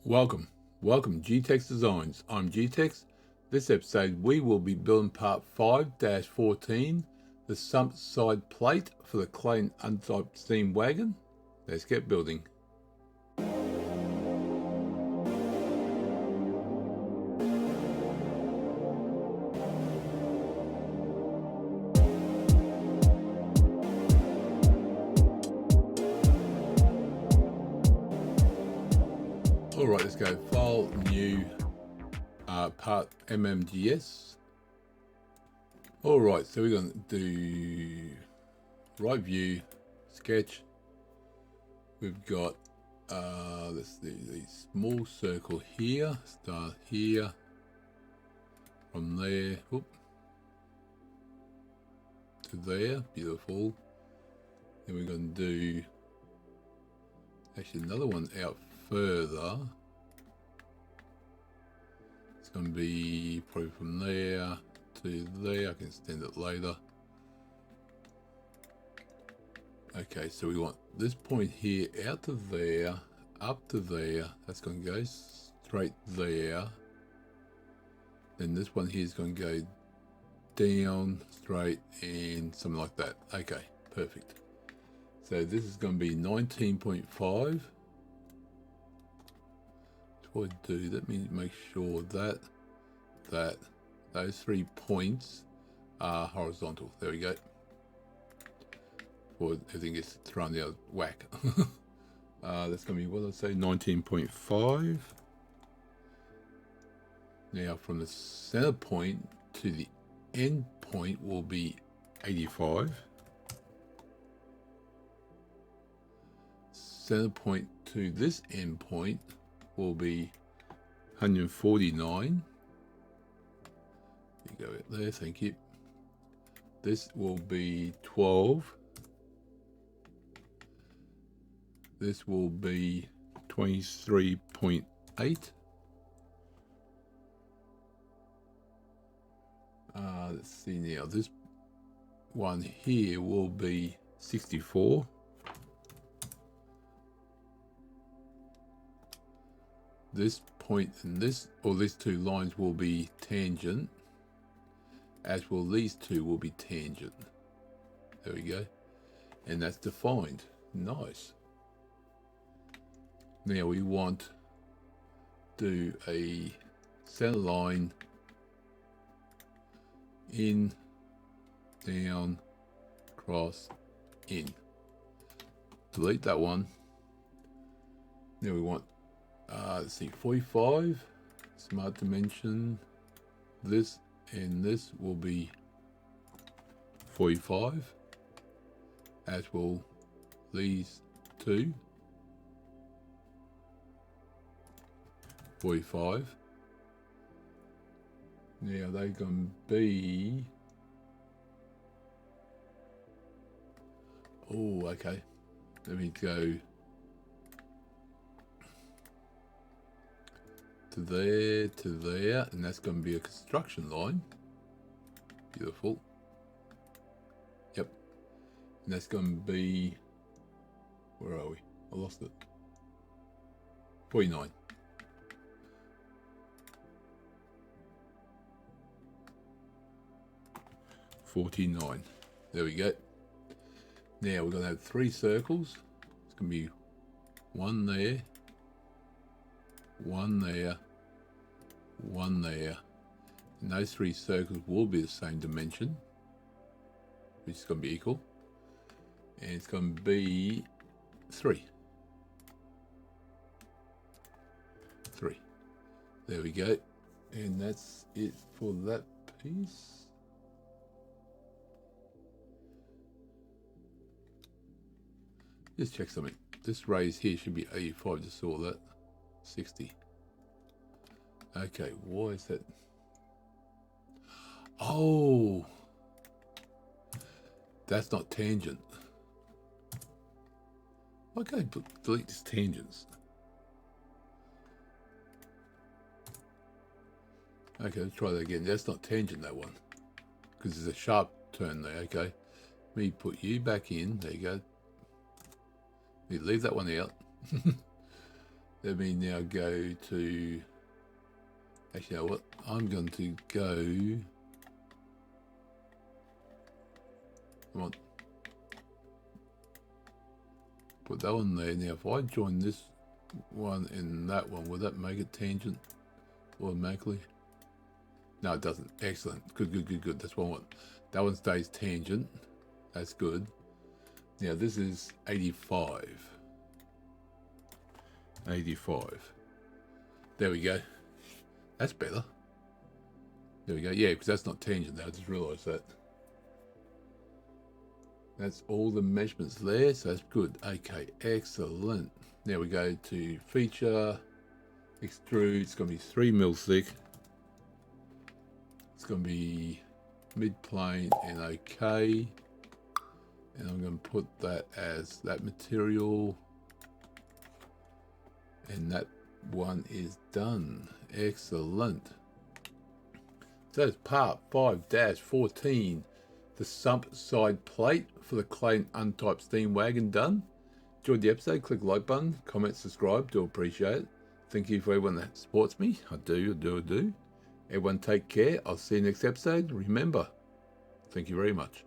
Welcome G-Tex Designs. I'm G-Tex. This episode we will be building part 5-14, the Sump Side Plate for the Clayton Undertype steam wagon. Let's get building. Alright, let's go file, new, part MMGS. Alright, so we're going to do right view, sketch. We've got, let's do the small circle here, start here, from there, whoop, to there, beautiful. Then we're going to do, actually another one out further. It's going to be probably from there to there. I can extend it later. Okay, so we want this point here out to there, up to there. That's going to go straight there. Then this one here is going to go down, straight, and something like that. Okay, perfect. So this is going to be 19.5. What I do, let me make sure that those 3 points are horizontal. There we go. Or everything gets thrown out whack. That's going to be, what did I say, 19.5. Now from the center point to the end point will be 85. Center point to this end point will be 149. You go there, thank you. This will be 12. This will be 23.8. Let's see now. This one here will be 64. This point and this, or these two lines will be tangent, as will these two will be tangent. There we go. And that's defined. Nice. Now we want to do a center line in, down, cross, in. Delete that one. Now we want let's see, 45, smart dimension, this and this will be 45, as will these two, 45. Now they're going to be, oh, okay, let me go to there, and that's going to be a construction line. Beautiful. Yep. And that's going to be, where are we? I lost it. 49. There we go. Now we're going to have 3 circles. It's going to be one there, one there, one there, and those 3 circles will be the same dimension, which is going to be equal, and it's going to be 3. There we go, and that's it for that piece. Just check something. This raise here should be 85. Just saw that. 60. Okay, why is that? Oh, that's not tangent. Okay, delete these tangents. Okay, let's try that again. That's not tangent, that one, because there's a sharp turn there. Okay, let me put you back in. There you go. You leave that one out. Let me now go to, actually, you know what? I'm going to go, come on, put that one there. Now, if I join this one and that one, will that make it tangent automatically? No, it doesn't. Excellent. Good, good, good, good. That's what I want. That one stays tangent. That's good. Now, this is 85. 85. There we go. That's better. There we go. Yeah, because that's not tangent now. I just realised that. That's all the measurements there, so that's good. Okay, excellent. Now we go to feature, extrude. It's going to be 3 mil thick. It's going to be mid-plane and okay. And I'm going to put that as that material. And that one is done. Excellent. So that's part 5-14, the Sump Side Plate for the Clayton Undertype Steam Wagon done. Enjoyed the episode, click the like button, comment, subscribe, do appreciate it. Thank you for everyone that supports me. I do. Everyone take care. I'll see you next episode. Remember, thank you very much.